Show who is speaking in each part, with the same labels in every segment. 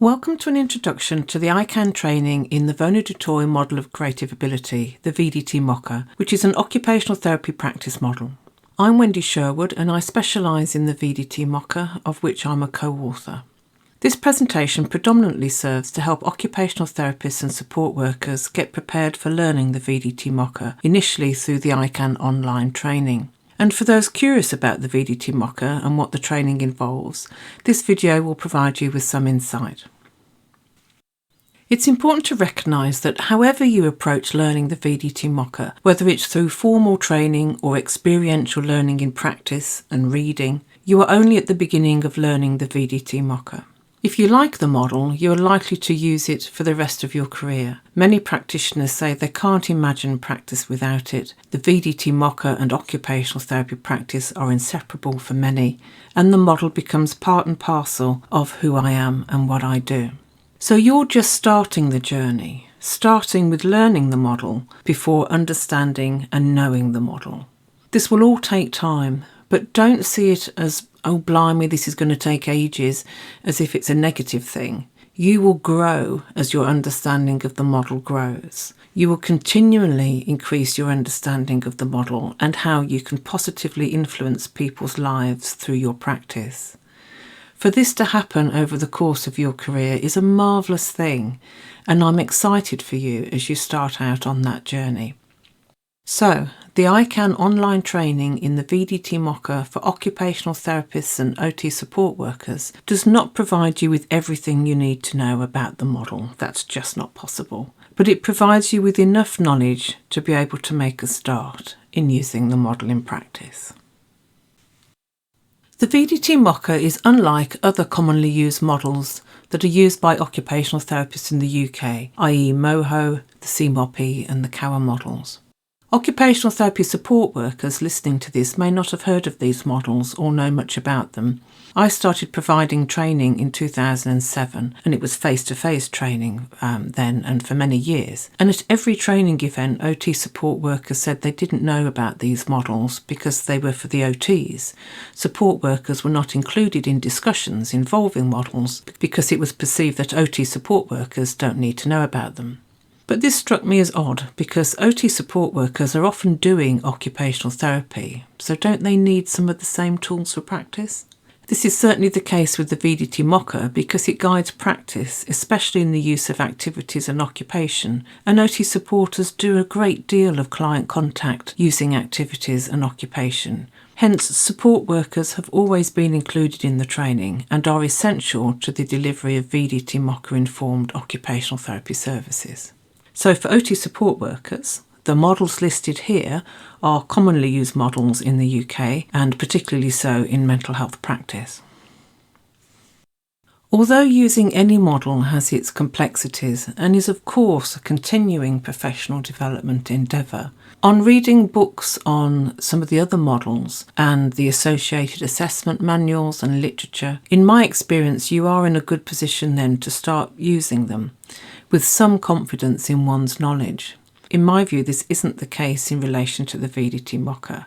Speaker 1: Welcome to an introduction to the ICANN training in the VdTMoCA model of creative ability, the VdTMoCA, which is an occupational therapy practice model. I'm Wendy Sherwood and I specialise in the VdTMoCA, of which I'm a co-author. This presentation predominantly serves to help occupational therapists and support workers get prepared for learning the VdTMoCA, initially through the ICANN online training. And for those curious about the VdTMoCA and what the training involves, this video will provide you with some insight. It's important to recognise that however you approach learning the VdTMoCA, whether it's through formal training or experiential learning in practice and reading, you are only at the beginning of learning the VdTMoCA. If you like the model, you are likely to use it for the rest of your career. Many practitioners say they can't imagine practice without it. The VdTMoCA and occupational therapy practice are inseparable for many, and the model becomes part and parcel of who I am and what I do. So you're just starting the journey, starting with learning the model before understanding and knowing the model. This will all take time, but don't see it as, oh blimey, this is going to take ages, as if it's a negative thing. You will grow as your understanding of the model grows. You will continually increase your understanding of the model and how you can positively influence people's lives through your practice. For this to happen over the course of your career is a marvellous thing, and I'm excited for you as you start out on that journey. So, the ICANN online training in the VdTMoCA for occupational therapists and OT support workers does not provide you with everything you need to know about the model. That's just not possible. But it provides you with enough knowledge to be able to make a start in using the model in practice. The VdTMoCA is unlike other commonly used models that are used by occupational therapists in the UK, i.e. MoHo, the CMOP and the COA models. Occupational therapy support workers listening to this may not have heard of these models or know much about them. I started providing training in 2007 and it was face-to-face training then and for many years. And at every training event, OT support workers said they didn't know about these models because they were for the OTs. Support workers were not included in discussions involving models because it was perceived that OT support workers don't need to know about them. But this struck me as odd because OT support workers are often doing occupational therapy, so don't they need some of the same tools for practice? This is certainly the case with the VdTMoCA because it guides practice, especially in the use of activities and occupation, and OT supporters do a great deal of client contact using activities and occupation. Hence, support workers have always been included in the training and are essential to the delivery of VdTMoCA-informed occupational therapy services. So for OT support workers, the models listed here are commonly used models in the UK and particularly so in mental health practice. Although using any model has its complexities and is of course a continuing professional development endeavour, on reading books on some of the other models and the associated assessment manuals and literature, in my experience you are in a good position then to start using them with some confidence in one's knowledge. In my view, this isn't the case in relation to the VdTMoCA.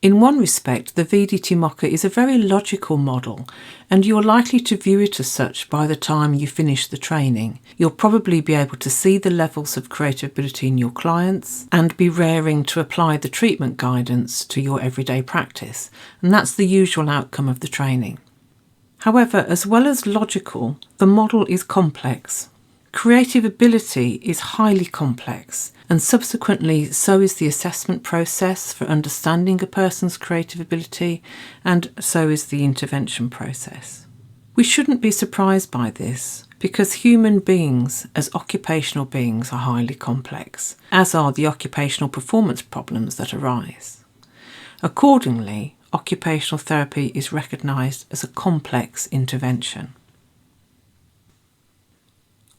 Speaker 1: In one respect, the VdTMoCA is a very logical model, and you're likely to view it as such by the time you finish the training. You'll probably be able to see the levels of creative ability in your clients and be raring to apply the treatment guidance to your everyday practice, and that's the usual outcome of the training. However, as well as logical, the model is complex. Creative ability is highly complex, and subsequently so is the assessment process for understanding a person's creative ability, and so is the intervention process. We shouldn't be surprised by this, because human beings as occupational beings are highly complex, as are the occupational performance problems that arise. Accordingly, occupational therapy is recognised as a complex intervention.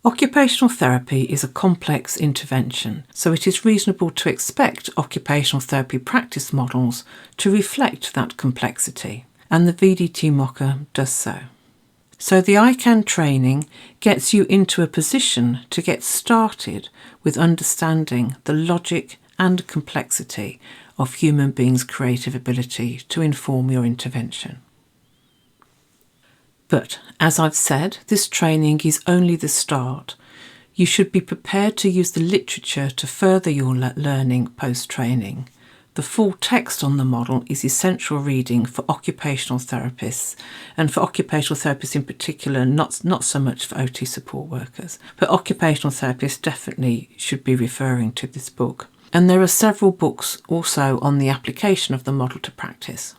Speaker 1: Occupational therapy is a complex intervention, so it is reasonable to expect occupational therapy practice models to reflect that complexity, and the VdTMoCA does so. So the ICANN training gets you into a position to get started with understanding the logic and complexity of human beings' creative ability to inform your intervention. But, as I've said, this training is only the start. You should be prepared to use the literature to further your learning post-training. The full text on the model is essential reading for occupational therapists, and for occupational therapists in particular, not so much for OT support workers, but occupational therapists definitely should be referring to this book. And there are several books also on the application of the model to practice.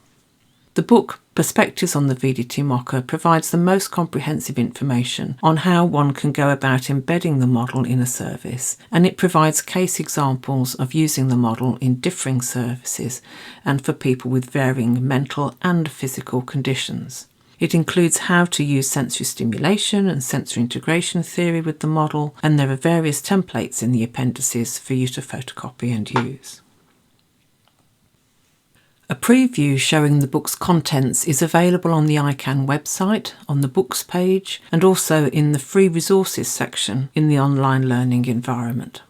Speaker 1: The book Perspectives on the VdTMoCA provides the most comprehensive information on how one can go about embedding the model in a service, and it provides case examples of using the model in differing services and for people with varying mental and physical conditions. It includes how to use sensory stimulation and sensory integration theory with the model, and there are various templates in the appendices for you to photocopy and use. A preview showing the book's contents is available on the ICANN website, on the books page, and also in the free resources section in the online learning environment.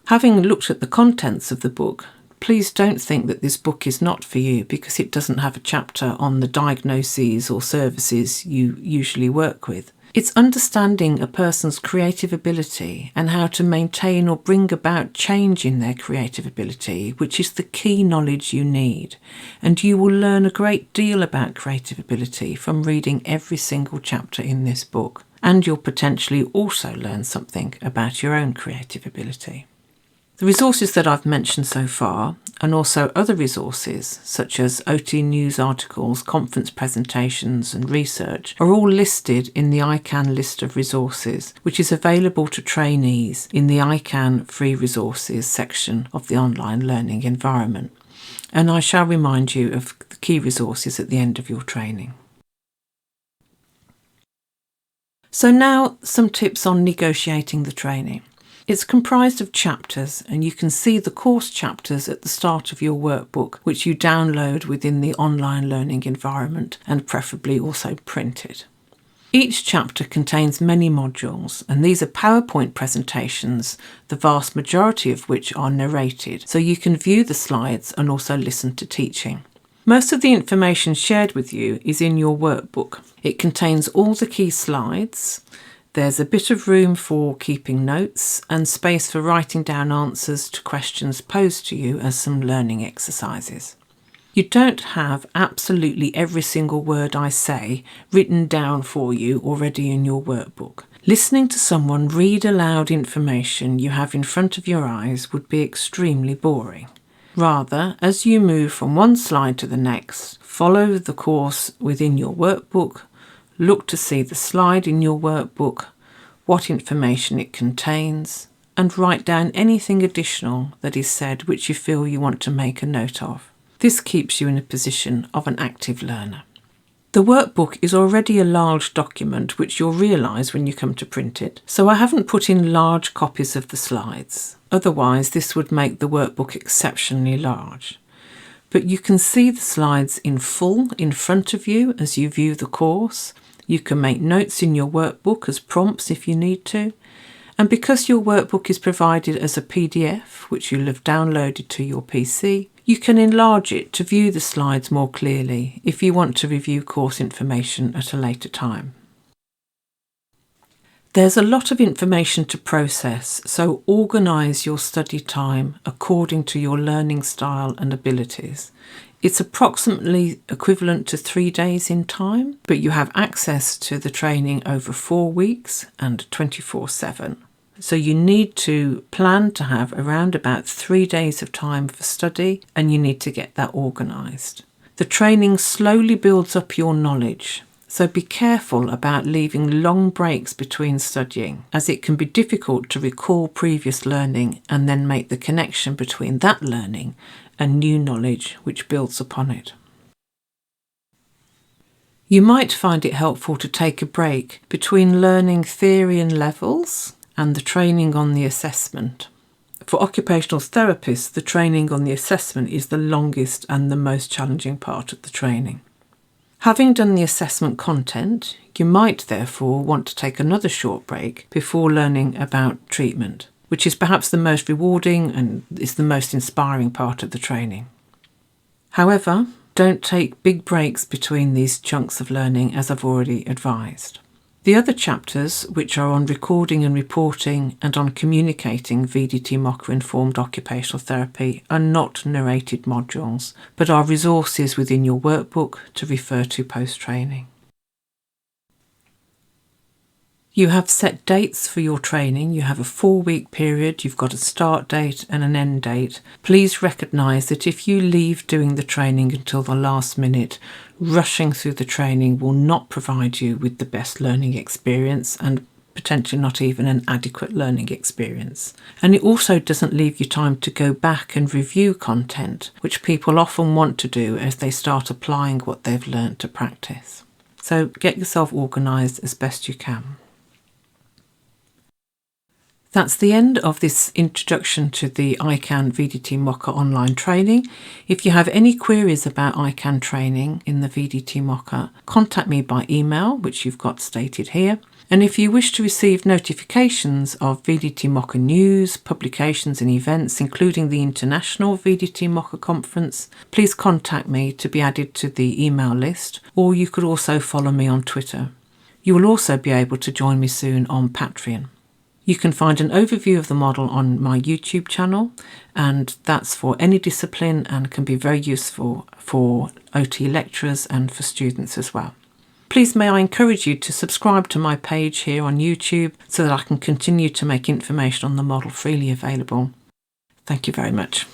Speaker 1: Having looked at the contents of the book, please don't think that this book is not for you because it doesn't have a chapter on the diagnoses or services you usually work with. It's understanding a person's creative ability and how to maintain or bring about change in their creative ability, which is the key knowledge you need. And you will learn a great deal about creative ability from reading every single chapter in this book. And you'll potentially also learn something about your own creative ability. The resources that I've mentioned so far, and also other resources such as OT news articles, conference presentations and research, are all listed in the ICANN list of resources, which is available to trainees in the ICANN free resources section of the online learning environment. And I shall remind you of the key resources at the end of your training. So now some tips on negotiating the training. It's comprised of chapters, and you can see the course chapters at the start of your workbook, which you download within the online learning environment and preferably also print it. Each chapter contains many modules, and these are PowerPoint presentations, the vast majority of which are narrated, so you can view the slides and also listen to teaching. Most of the information shared with you is in your workbook. It contains all the key slides. There's a bit of room for keeping notes and space for writing down answers to questions posed to you as some learning exercises. You don't have absolutely every single word I say written down for you already in your workbook. Listening to someone read aloud information you have in front of your eyes would be extremely boring. Rather, as you move from one slide to the next, follow the course within your workbook. Look to see the slide in your workbook, what information it contains, and write down anything additional that is said which you feel you want to make a note of. This keeps you in a position of an active learner. The workbook is already a large document which you'll realise when you come to print it, so I haven't put in large copies of the slides. Otherwise, this would make the workbook exceptionally large. But you can see the slides in full in front of you as you view the course. You can make notes in your workbook as prompts if you need to. And because your workbook is provided as a PDF, which you'll have downloaded to your PC, you can enlarge it to view the slides more clearly if you want to review course information at a later time. There's a lot of information to process, so organise your study time according to your learning style and abilities. It's approximately equivalent to 3 days in time, but you have access to the training over 4 weeks and 24/7. So you need to plan to have around about 3 days of time for study, and you need to get that organised. The training slowly builds up your knowledge, so be careful about leaving long breaks between studying, as it can be difficult to recall previous learning and then make the connection between that learning and new knowledge which builds upon it. You might find it helpful to take a break between learning theory and levels and the training on the assessment. For occupational therapists, the training on the assessment is the longest and the most challenging part of the training. Having done the assessment content, you might therefore want to take another short break before learning about treatment, which is perhaps the most rewarding and is the most inspiring part of the training. However, don't take big breaks between these chunks of learning, as I've already advised. The other chapters, which are on recording and reporting and on communicating VdTMoCA informed occupational therapy, are not narrated modules, but are resources within your workbook to refer to post-training. You have set dates for your training. You have a 4-week period. You've got a start date and an end date. Please recognise that if you leave doing the training until the last minute, rushing through the training will not provide you with the best learning experience and potentially not even an adequate learning experience. And it also doesn't leave you time to go back and review content, which people often want to do as they start applying what they've learned to practice. So get yourself organised as best you can. That's the end of this introduction to the ICANN VdTMoCA online training. If you have any queries about ICANN training in the VdTMoCA, contact me by email, which you've got stated here. And if you wish to receive notifications of VdTMoCA news, publications and events, including the International VdTMoCA Conference, please contact me to be added to the email list, or you could also follow me on Twitter. You will also be able to join me soon on Patreon. You can find an overview of the model on my YouTube channel, and that's for any discipline and can be very useful for OT lecturers and for students as well. Please may I encourage you to subscribe to my page here on YouTube so that I can continue to make information on the model freely available. Thank you very much.